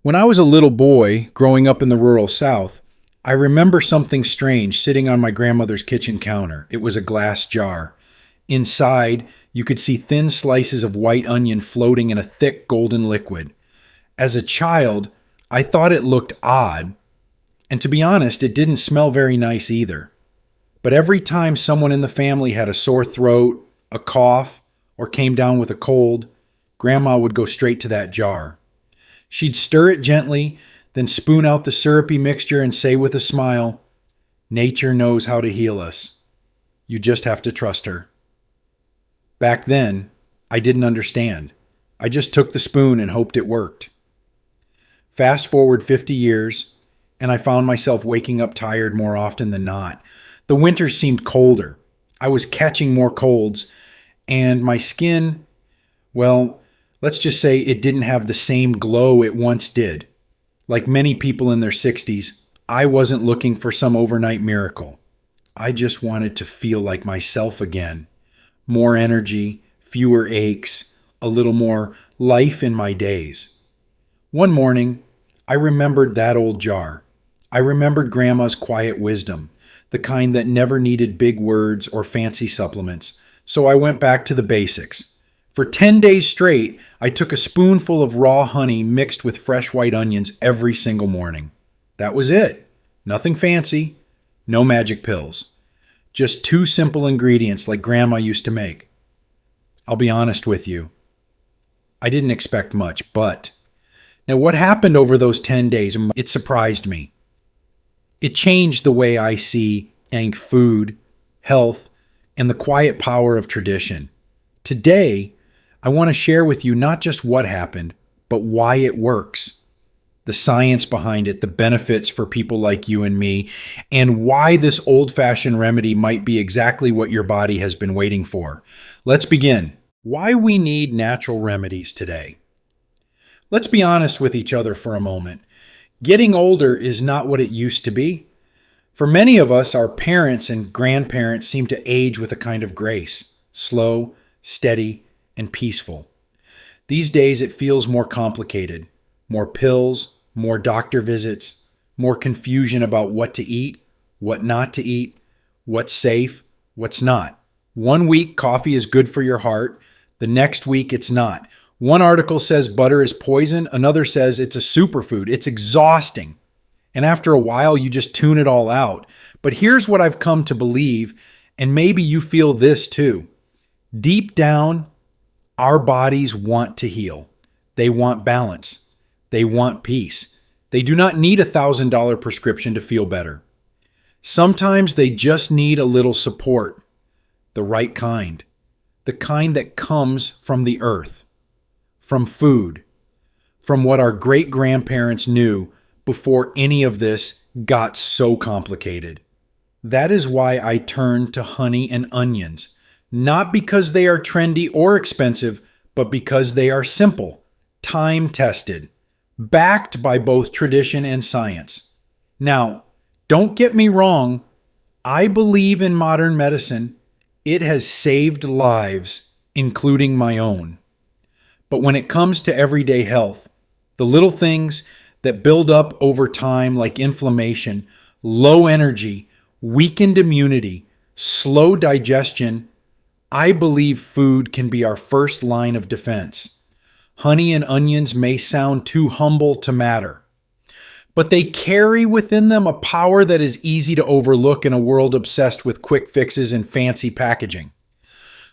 When I was a little boy growing up in the rural South, I remember something strange sitting on my grandmother's kitchen counter. It was a glass jar. Inside, you could see thin slices of white onion floating in a thick golden liquid. As a child, I thought it looked odd, and to be honest, it didn't smell very nice either. But every time someone in the family had a sore throat, a cough, or came down with a cold, Grandma would go straight to that jar. She'd stir it gently, then spoon out the syrupy mixture and say with a smile, "Nature knows how to heal us. You just have to trust her." Back then, I didn't understand. I just took the spoon and hoped it worked. Fast forward 50 years, and I found myself waking up tired more often than not. The winters seemed colder. I was catching more colds, and my skin, well, let's just say it didn't have the same glow it once did. Like many people in their 60s, I wasn't looking for some overnight miracle. I just wanted to feel like myself again. More energy, fewer aches, a little more life in my days. One morning, I remembered that old jar. I remembered Grandma's quiet wisdom, the kind that never needed big words or fancy supplements. So I went back to the basics. For 10 days straight, I took a spoonful of raw honey mixed with fresh white onions every single morning. That was it. Nothing fancy, no magic pills. Just two simple ingredients like Grandma used to make. I'll be honest with you. I didn't expect much, but now what happened over those 10 days, it surprised me. It changed the way I see food, health, and the quiet power of tradition. Today, I want to share with you not just what happened, but why it works. The science behind it, the benefits for people like you and me, and why this old-fashioned remedy might be exactly what your body has been waiting for. Let's begin. Why we need natural remedies today. Let's be honest with each other for a moment. Getting older is not what it used to be. For many of us, our parents and grandparents seem to age with a kind of grace, slow, steady, and peaceful. These days, it feels more complicated. More pills, more doctor visits, more confusion about what to eat, what not to eat, what's safe, what's not. One week, coffee is good for your heart. The next week, it's not. One article says butter is poison. Another says it's a superfood. It's exhausting. And after a while, you just tune it all out. But here's what I've come to believe, and maybe you feel this too. Deep down, our bodies want to heal. They want balance. They want peace. They do not need a $1,000 prescription to feel better. Sometimes they just need a little support. The right kind. The kind that comes from the earth. From food. From what our great-grandparents knew before any of this got so complicated. That is why I turned to honey and onions. Not because they are trendy or expensive, but because they are simple, time-tested, backed by both tradition and science. Now, don't get me wrong, I believe in modern medicine. It has saved lives, including my own. But when it comes to everyday health, the little things that build up over time like inflammation, low energy, weakened immunity, slow digestion, I believe food can be our first line of defense. Honey and onions may sound too humble to matter, but they carry within them a power that is easy to overlook in a world obsessed with quick fixes and fancy packaging.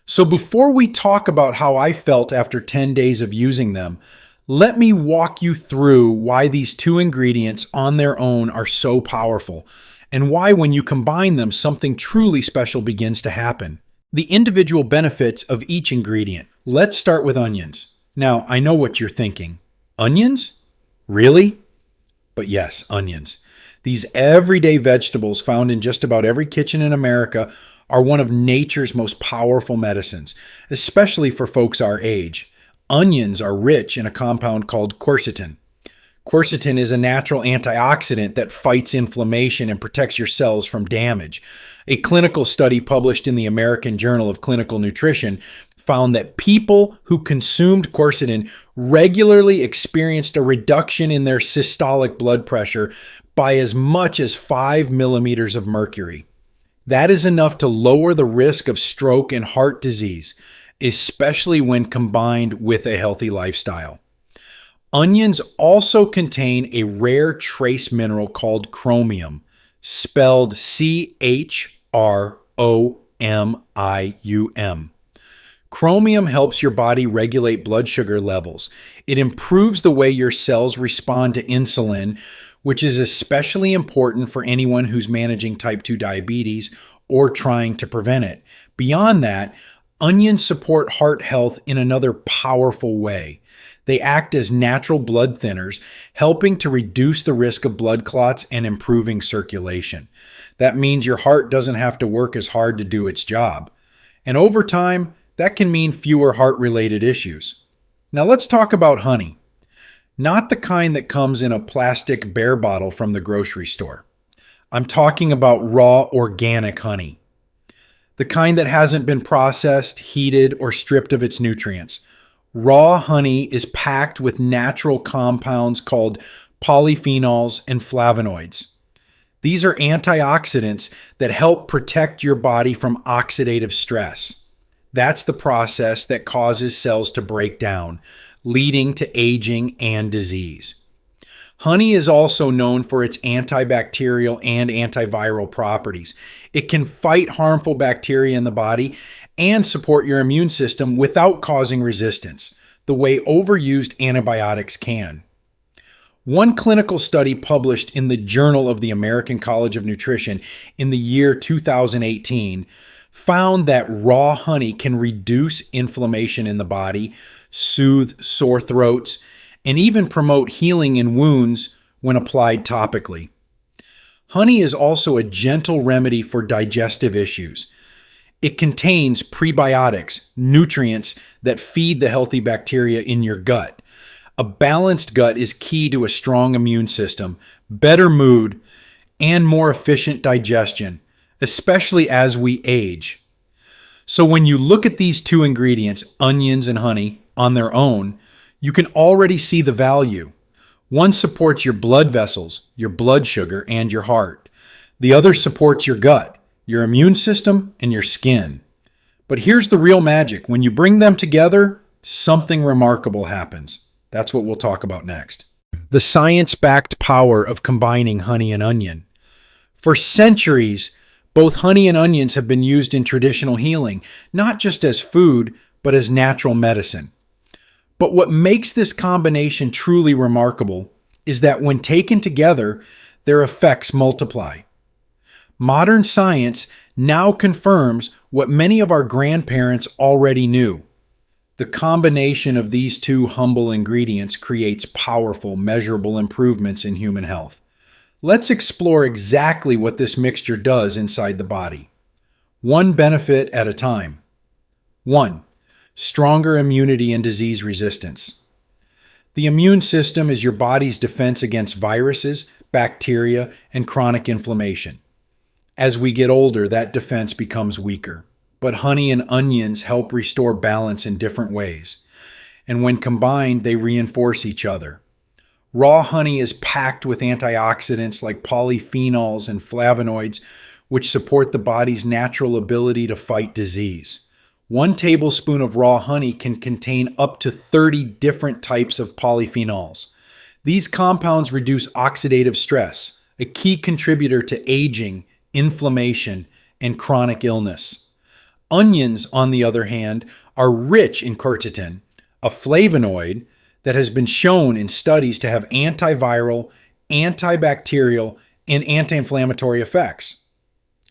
So before we talk about how I felt after 10 days of using them, let me walk you through why these two ingredients on their own are so powerful, and why when you combine them, something truly special begins to happen. The individual benefits of each ingredient. Let's start with onions. Now, I know what you're thinking. Onions? Really? But yes, onions. These everyday vegetables found in just about every kitchen in America are one of nature's most powerful medicines, especially for folks our age. Onions are rich in a compound called quercetin. Quercetin is a natural antioxidant that fights inflammation and protects your cells from damage. A clinical study published in the American Journal of Clinical Nutrition found that people who consumed quercetin regularly experienced a reduction in their systolic blood pressure by as much as 5 millimeters of mercury. That is enough to lower the risk of stroke and heart disease, especially when combined with a healthy lifestyle. Onions also contain a rare trace mineral called chromium, spelled Chromium. Chromium helps your body regulate blood sugar levels. It improves the way your cells respond to insulin, which is especially important for anyone who's managing type 2 diabetes or trying to prevent it. Beyond that, onions support heart health in another powerful way. They act as natural blood thinners, helping to reduce the risk of blood clots and improving circulation. That means your heart doesn't have to work as hard to do its job. And over time, that can mean fewer heart-related issues. Now let's talk about honey. Not the kind that comes in a plastic bear bottle from the grocery store. I'm talking about raw organic honey. The kind that hasn't been processed, heated, or stripped of its nutrients. Raw honey is packed with natural compounds called polyphenols and flavonoids. These are antioxidants that help protect your body from oxidative stress. That's the process that causes cells to break down, leading to aging and disease. Honey is also known for its antibacterial and antiviral properties. It can fight harmful bacteria in the body and support your immune system without causing resistance, the way overused antibiotics can. One clinical study published in the Journal of the American College of Nutrition in the year 2018 found that raw honey can reduce inflammation in the body, soothe sore throats, and even promote healing in wounds when applied topically. Honey is also a gentle remedy for digestive issues. It contains prebiotics, nutrients that feed the healthy bacteria in your gut. A balanced gut is key to a strong immune system, better mood, and more efficient digestion, especially as we age. So when you look at these two ingredients, onions and honey, on their own, you can already see the value. One supports your blood vessels, your blood sugar, and your heart. The other supports your gut, your immune system, and your skin. But here's the real magic. When you bring them together, something remarkable happens. That's what we'll talk about next. The science-backed power of combining honey and onion. For centuries, both honey and onions have been used in traditional healing, not just as food, but as natural medicine. But what makes this combination truly remarkable is that when taken together, their effects multiply. Modern science now confirms what many of our grandparents already knew. The combination of these two humble ingredients creates powerful, measurable improvements in human health. Let's explore exactly what this mixture does inside the body. One benefit at a time. 1. Stronger immunity and disease resistance. The immune system is your body's defense against viruses, bacteria, and chronic inflammation. As we get older, that defense becomes weaker. But honey and onions help restore balance in different ways. And when combined, they reinforce each other. Raw honey is packed with antioxidants like polyphenols and flavonoids, which support the body's natural ability to fight disease. 1 tablespoon of raw honey can contain up to 30 different types of polyphenols. These compounds reduce oxidative stress, a key contributor to aging, inflammation, and chronic illness. Onions, on the other hand, are rich in quercetin, a flavonoid that has been shown in studies to have antiviral, antibacterial, and anti-inflammatory effects.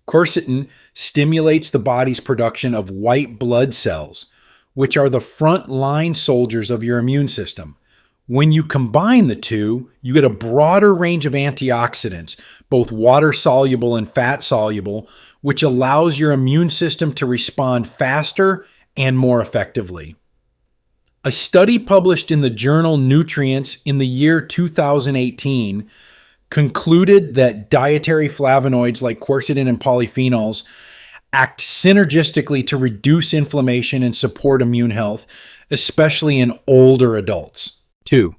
Quercetin stimulates the body's production of white blood cells, which are the front-line soldiers of your immune system. When you combine the two, you get a broader range of antioxidants, both water-soluble and fat-soluble, which allows your immune system to respond faster and more effectively. A study published in the journal Nutrients in the year 2018 concluded that dietary flavonoids like quercetin and polyphenols act synergistically to reduce inflammation and support immune health, especially in older adults. 2.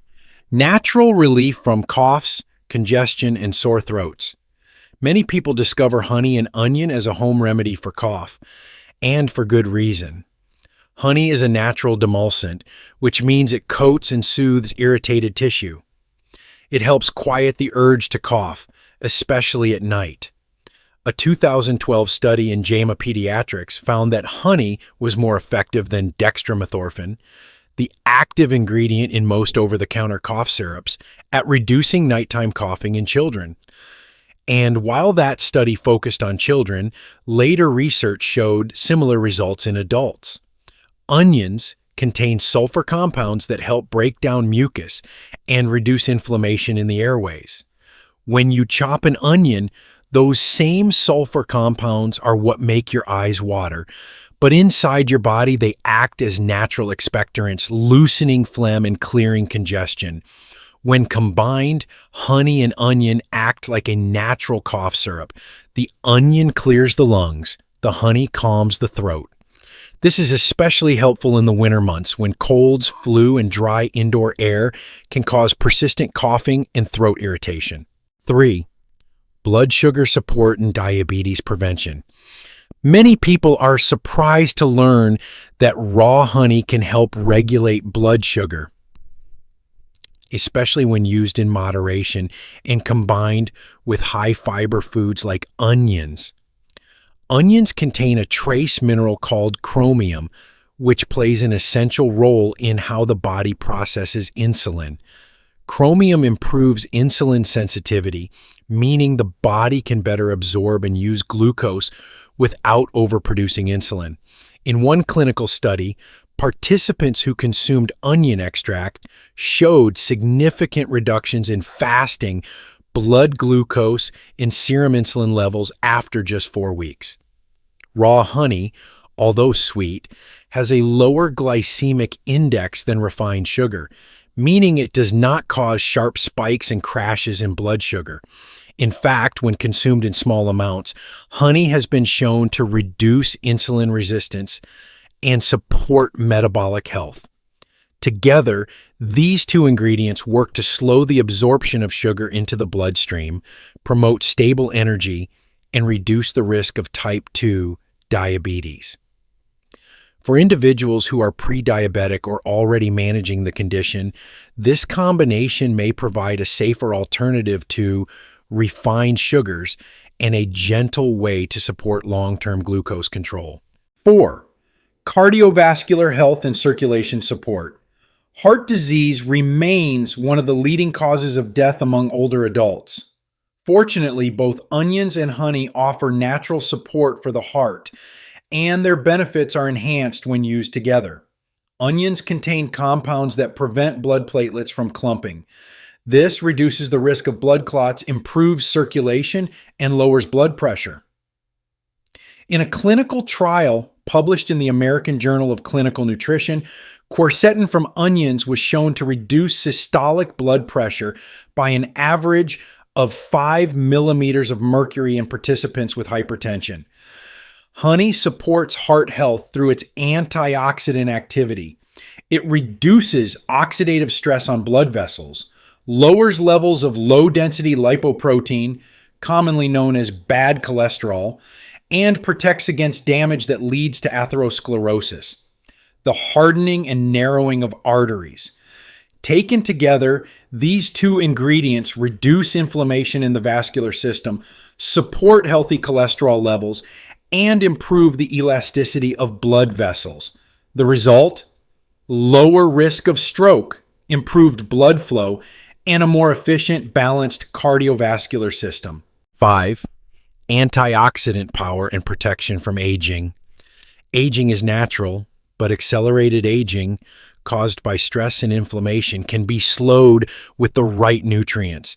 Natural relief from coughs, congestion, and sore throats. Many people discover honey and onion as a home remedy for cough, and for good reason. Honey is a natural demulcent, which means it coats and soothes irritated tissue. It helps quiet the urge to cough, especially at night. A 2012 study in JAMA Pediatrics found that honey was more effective than dextromethorphan, the active ingredient in most over-the-counter cough syrups, at reducing nighttime coughing in children. And while that study focused on children, later research showed similar results in adults. Onions contain sulfur compounds that help break down mucus and reduce inflammation in the airways. When you chop an onion, those same sulfur compounds are what make your eyes water, but inside your body they act as natural expectorants, loosening phlegm and clearing congestion. When combined, honey and onion act like a natural cough syrup. The onion clears the lungs, the honey calms the throat. This is especially helpful in the winter months when colds, flu, and dry indoor air can cause persistent coughing and throat irritation. 3. Blood sugar support and diabetes prevention. Many people are surprised to learn that raw honey can help regulate blood sugar, especially when used in moderation and combined with high-fiber foods like onions. Onions contain a trace mineral called chromium, which plays an essential role in how the body processes insulin. Chromium improves insulin sensitivity, meaning the body can better absorb and use glucose without overproducing insulin. In one clinical study, participants who consumed onion extract showed significant reductions in fasting, blood glucose, and serum insulin levels after just 4 weeks. Raw honey, although sweet, has a lower glycemic index than refined sugar, meaning it does not cause sharp spikes and crashes in blood sugar. In fact, when consumed in small amounts, honey has been shown to reduce insulin resistance and support metabolic health. Together, these two ingredients work to slow the absorption of sugar into the bloodstream, promote stable energy, and reduce the risk of type 2 diabetes. For individuals who are pre-diabetic or already managing the condition, this combination may provide a safer alternative to refined sugars and a gentle way to support long-term glucose control. 4. Cardiovascular health and circulation support. Heart disease remains one of the leading causes of death among older adults. Fortunately, both onions and honey offer natural support for the heart, and their benefits are enhanced when used together. Onions contain compounds that prevent blood platelets from clumping. This reduces the risk of blood clots, improves circulation, and lowers blood pressure. In a clinical trial published in the American Journal of Clinical Nutrition, quercetin from onions was shown to reduce systolic blood pressure by an average of 5 millimeters of mercury in participants with hypertension. Honey supports heart health through its antioxidant activity. It reduces oxidative stress on blood vessels, lowers levels of low-density lipoprotein, commonly known as bad cholesterol, and protects against damage that leads to atherosclerosis, the hardening and narrowing of arteries. Taken together, these two ingredients reduce inflammation in the vascular system, support healthy cholesterol levels, and improve the elasticity of blood vessels. The result? Lower risk of stroke, improved blood flow, and a more efficient, balanced cardiovascular system. 5. Antioxidant power and protection from aging. Aging is natural, but accelerated aging caused by stress and inflammation can be slowed with the right nutrients.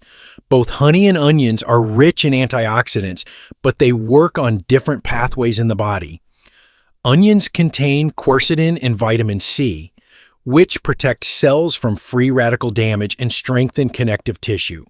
Both honey and onions are rich in antioxidants, but they work on different pathways in the body. Onions contain quercetin and vitamin C, which protect cells from free radical damage and strengthen connective tissue.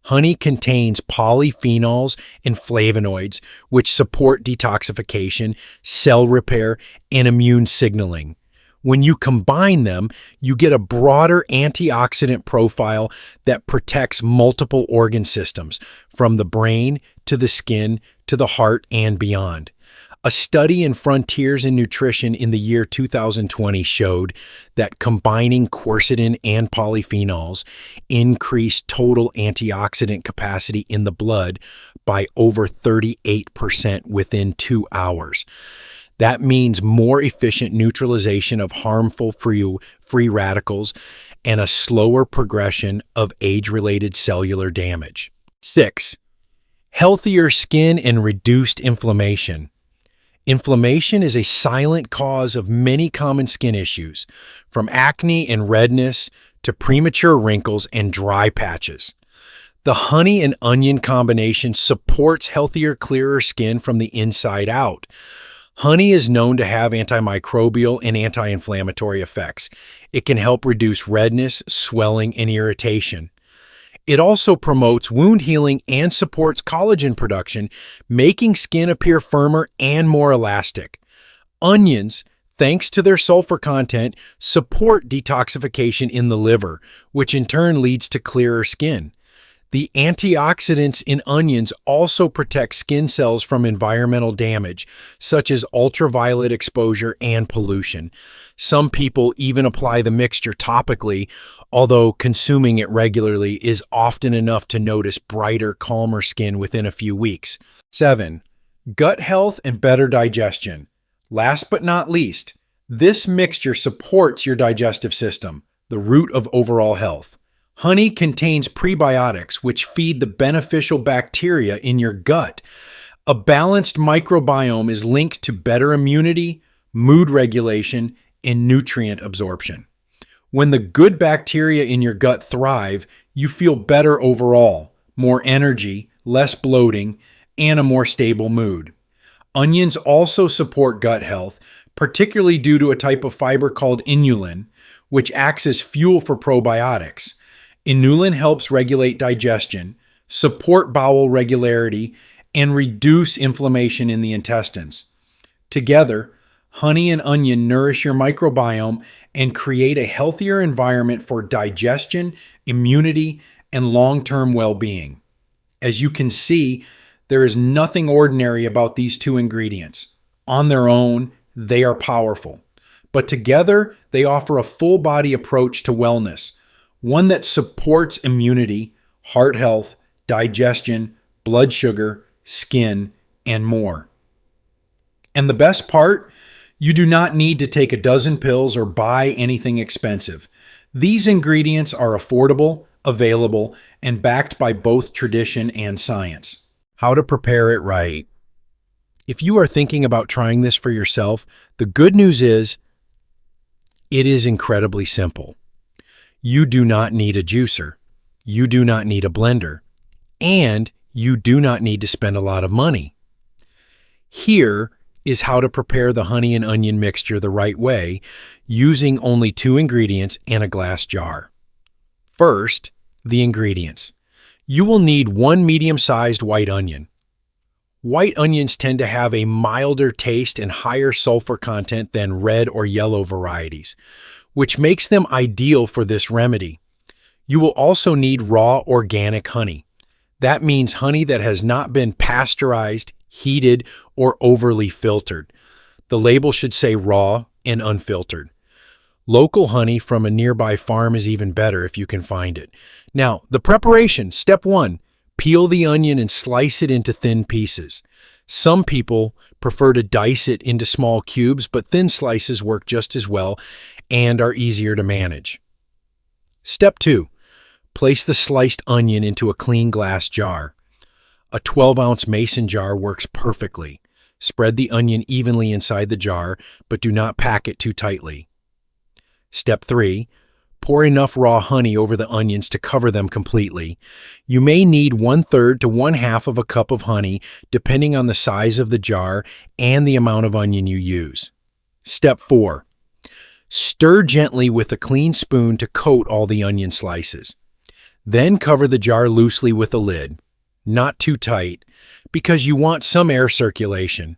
Honey contains polyphenols and flavonoids, which support detoxification, cell repair, and immune signaling. When you combine them, you get a broader antioxidant profile that protects multiple organ systems, from the brain to the skin to the heart and beyond. A study in Frontiers in Nutrition in the year 2020 showed that combining quercetin and polyphenols increased total antioxidant capacity in the blood by over 38% within 2 hours. That means more efficient neutralization of harmful free radicals and a slower progression of age-related cellular damage. 6. Healthier skin and reduced inflammation. Inflammation is a silent cause of many common skin issues, from acne and redness to premature wrinkles and dry patches. The honey and onion combination supports healthier, clearer skin from the inside out. Honey is known to have antimicrobial and anti-inflammatory effects. It can help reduce redness, swelling, and irritation. It also promotes wound healing and supports collagen production, making skin appear firmer and more elastic. Onions, thanks to their sulfur content, support detoxification in the liver, which in turn leads to clearer skin. The antioxidants in onions also protect skin cells from environmental damage, such as ultraviolet exposure and pollution. Some people even apply the mixture topically, although consuming it regularly is often enough to notice brighter, calmer skin within a few weeks. 7. Gut health and better digestion. Last but not least, this mixture supports your digestive system, the root of overall health. Honey contains prebiotics, which feed the beneficial bacteria in your gut. A balanced microbiome is linked to better immunity, mood regulation, and nutrient absorption. When the good bacteria in your gut thrive, you feel better overall, more energy, less bloating, and a more stable mood. Onions also support gut health, particularly due to a type of fiber called inulin, which acts as fuel for probiotics. Inulin helps regulate digestion, support bowel regularity, and reduce inflammation in the intestines. Together, honey and onion nourish your microbiome and create a healthier environment for digestion, immunity, and long-term well-being. As you can see, there is nothing ordinary about these two ingredients. On their own, they are powerful, but together they offer a full-body approach to wellness, one that supports immunity, heart health, digestion, blood sugar, skin, and more. And the best part? You do not need to take a dozen pills or buy anything expensive. These ingredients are affordable, available, and backed by both tradition and science. How to prepare it right. If you are thinking about trying this for yourself, the good news is it is incredibly simple. You do not need a juicer. You do not need a blender. And you do not need to spend a lot of money. Here is how to prepare the honey and onion mixture the right way, using only 2 ingredients and a glass jar. First, the ingredients. You will need 1 medium-sized white onion. White onions tend to have a milder taste and higher sulfur content than red or yellow varieties, which makes them ideal for this remedy. You will also need raw organic honey. That means honey that has not been pasteurized, heated, or overly filtered. The label should say raw and unfiltered. Local honey from a nearby farm is even better if you can find it. Now, the preparation. Step 1, peel the onion and slice it into thin pieces. Some people prefer to dice it into small cubes, but thin slices work just as well and are easier to manage. Step 2, place the sliced onion into a clean glass jar. A 12-ounce mason jar works perfectly. Spread the onion evenly inside the jar, but do not pack it too tightly. Step 3, pour enough raw honey over the onions to cover them completely. You may need 1/3 to 1/2 of a cup of honey, depending on the size of the jar and the amount of onion you use. Step 4, stir gently with a clean spoon to coat all the onion slices. Then cover the jar loosely with a lid, not too tight, because you want some air circulation.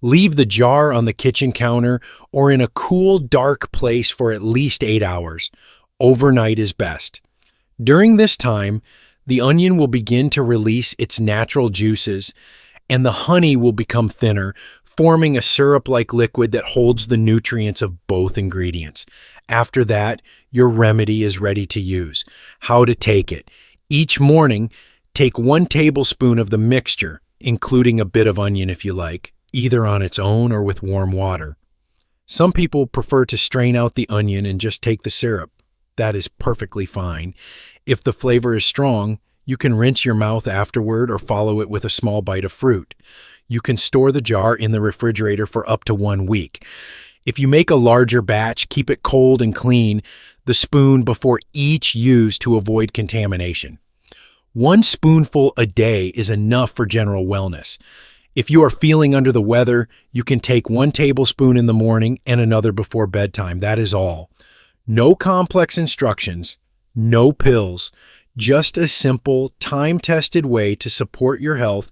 Leave the jar on the kitchen counter or in a cool, dark place for at least 8 hours. Overnight is best. During this time, the onion will begin to release its natural juices, and the honey will become thinner, forming a syrup-like liquid that holds the nutrients of both ingredients. After that, your remedy is ready to use. How to take it. Each morning, take 1 tablespoon of the mixture, including a bit of onion if you like, either on its own or with warm water. Some people prefer to strain out the onion and just take the syrup. That is perfectly fine. If the flavor is strong, you can rinse your mouth afterward or follow it with a small bite of fruit. You can store the jar in the refrigerator for up to 1 week. If you make a larger batch, keep it cold and clean the spoon before each use to avoid contamination. 1 spoonful a day is enough for general wellness. If you are feeling under the weather, you can take 1 tablespoon in the morning and another before bedtime. That is all. No complex instructions, no pills, just a simple, time-tested way to support your health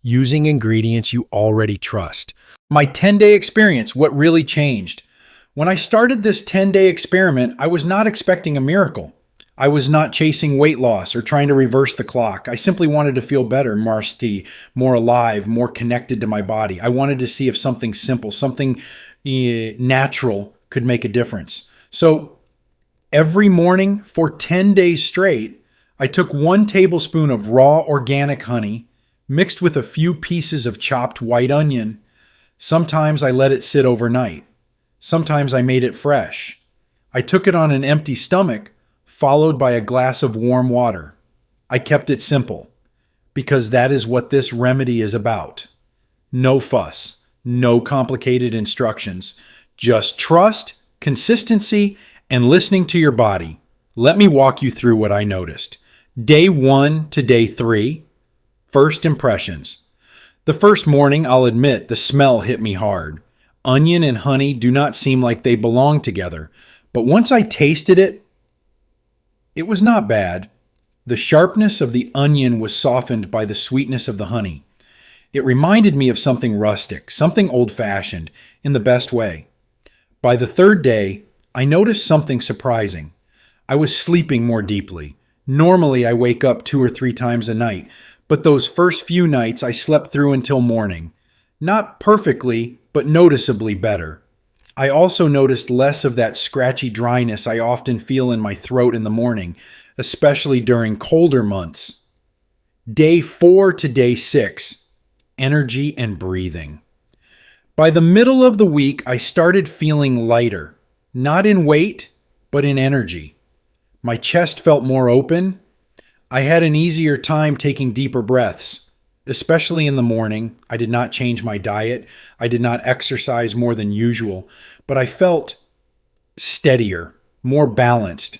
using ingredients you already trust. My 10-day experience, what really changed? When I started this 10-day experiment, I was not expecting a miracle. I was not chasing weight loss or trying to reverse the clock. I simply wanted to feel better, more alive, more connected to my body. I wanted to see if something simple, something natural could make a difference. So every morning for 10 days straight, I took 1 tablespoon of raw organic honey mixed with a few pieces of chopped white onion. Sometimes I let it sit overnight. Sometimes I made it fresh. I took it on an empty stomach, followed by a glass of warm water. I kept it simple, because that is what this remedy is about. No fuss, no complicated instructions, just trust, consistency, and listening to your body. Let me walk you through what I noticed. Day 1 to day 3, first impressions. The first morning, I'll admit, the smell hit me hard. Onion and honey do not seem like they belong together, but once I tasted it, it was not bad. The sharpness of the onion was softened by the sweetness of the honey. It reminded me of something rustic, something old-fashioned, in the best way. By the 3rd day, I noticed something surprising. I was sleeping more deeply. Normally, I wake up 2 or 3 times a night, but those first few nights I slept through until morning. Not perfectly, but noticeably better. I also noticed less of that scratchy dryness I often feel in my throat in the morning, especially during colder months. Day 4 to day 6, energy and breathing. By the middle of the week, I started feeling lighter, not in weight, but in energy. My chest felt more open. I had an easier time taking deeper breaths, especially in the morning. I did not change my diet. I did not exercise more than usual, but I felt steadier, more balanced.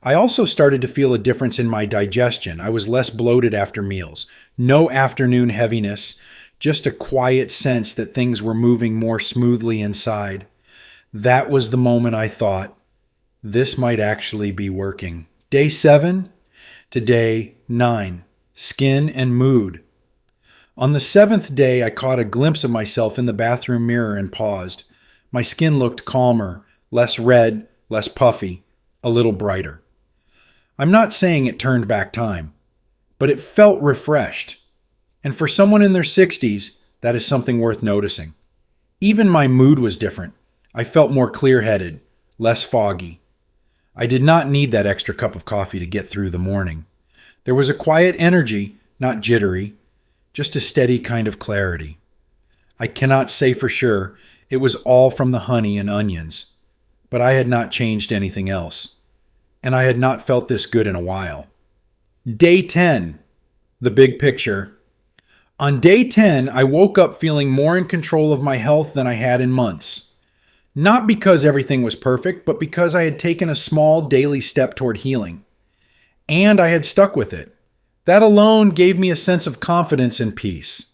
I also started to feel a difference in my digestion. I was less bloated after meals. No afternoon heaviness, just a quiet sense that things were moving more smoothly inside. That was the moment I thought, this might actually be working. Day 7 to day 9, skin and mood. On the 7th day, I caught a glimpse of myself in the bathroom mirror and paused. My skin looked calmer, less red, less puffy, a little brighter. I'm not saying it turned back time, but it felt refreshed. And for someone in their 60s, that is something worth noticing. Even my mood was different. I felt more clear-headed, less foggy. I did not need that extra cup of coffee to get through the morning. There was a quiet energy, not jittery, just a steady kind of clarity. I cannot say for sure it was all from the honey and onions, but I had not changed anything else, and I had not felt this good in a while. Day 10, the big picture. On day 10, I woke up feeling more in control of my health than I had in months. Not because everything was perfect, but because I had taken a small daily step toward healing. And I had stuck with it. That alone gave me a sense of confidence and peace.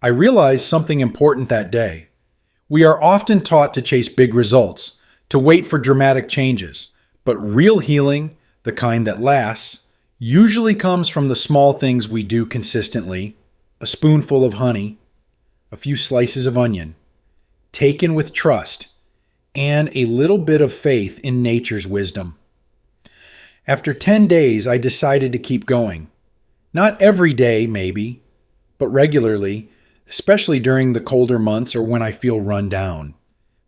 I realized something important that day. We are often taught to chase big results, to wait for dramatic changes, but real healing, the kind that lasts, usually comes from the small things we do consistently: a spoonful of honey, a few slices of onion, taken with trust, and a little bit of faith in nature's wisdom. After 10 days, I decided to keep going. Not every day, maybe, but regularly, especially during the colder months or when I feel run down.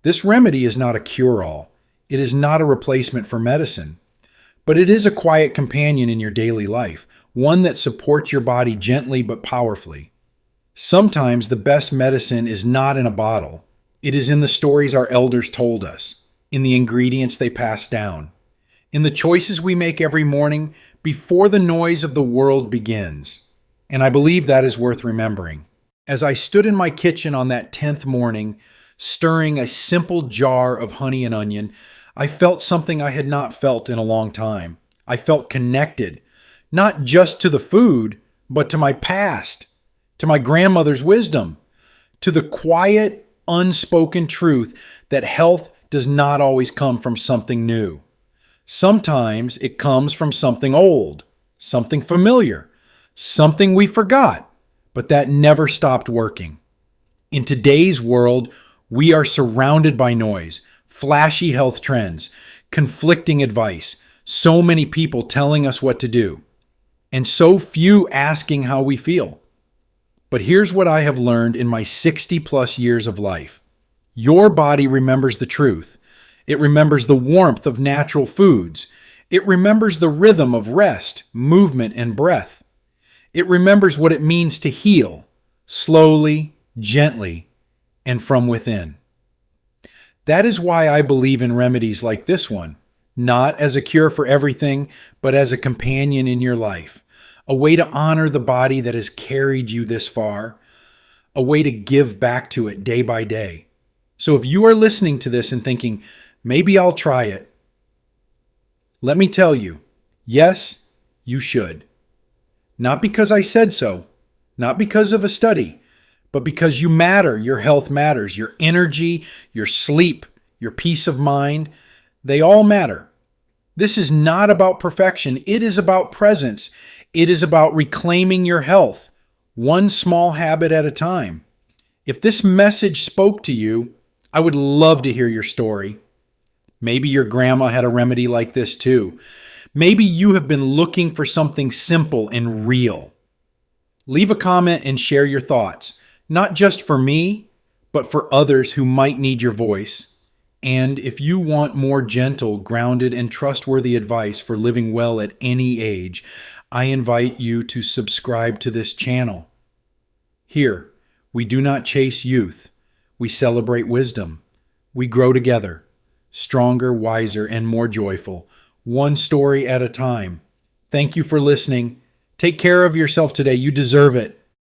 This remedy is not a cure-all. It is not a replacement for medicine, but it is a quiet companion in your daily life, one that supports your body gently but powerfully. Sometimes the best medicine is not in a bottle. It is in the stories our elders told us, in the ingredients they passed down, in the choices we make every morning before the noise of the world begins. And I believe that is worth remembering. As I stood in my kitchen on that 10th morning, stirring a simple jar of honey and onion, I felt something I had not felt in a long time. I felt connected, not just to the food, but to my past, to my grandmother's wisdom, to the quiet, unspoken truth that health does not always come from something new. Sometimes it comes from something old, something familiar, something we forgot, but that never stopped working. In today's world, we are surrounded by noise, flashy health trends, conflicting advice, so many people telling us what to do, and so few asking how we feel. But here's what I have learned in my 60+ years of life. Your body remembers the truth. It remembers the warmth of natural foods. It remembers the rhythm of rest, movement, and breath. It remembers what it means to heal, slowly, gently, and from within. That is why I believe in remedies like this one, not as a cure for everything, but as a companion in your life, a way to honor the body that has carried you this far, a way to give back to it day by day. So if you are listening to this and thinking, maybe I'll try it, let me tell you, yes, you should. Not because I said so, not because of a study, but because you matter, your health matters, your energy, your sleep, your peace of mind, they all matter. This is not about perfection. It is about presence. It is about reclaiming your health, one small habit at a time. If this message spoke to you, I would love to hear your story. Maybe your grandma had a remedy like this too. Maybe you have been looking for something simple and real. Leave a comment and share your thoughts, not just for me, but for others who might need your voice. And if you want more gentle, grounded, and trustworthy advice for living well at any age, I invite you to subscribe to this channel. Here, we do not chase youth. We celebrate wisdom. We grow together, stronger, wiser, and more joyful, one story at a time. Thank you for listening. Take care of yourself today. You deserve it.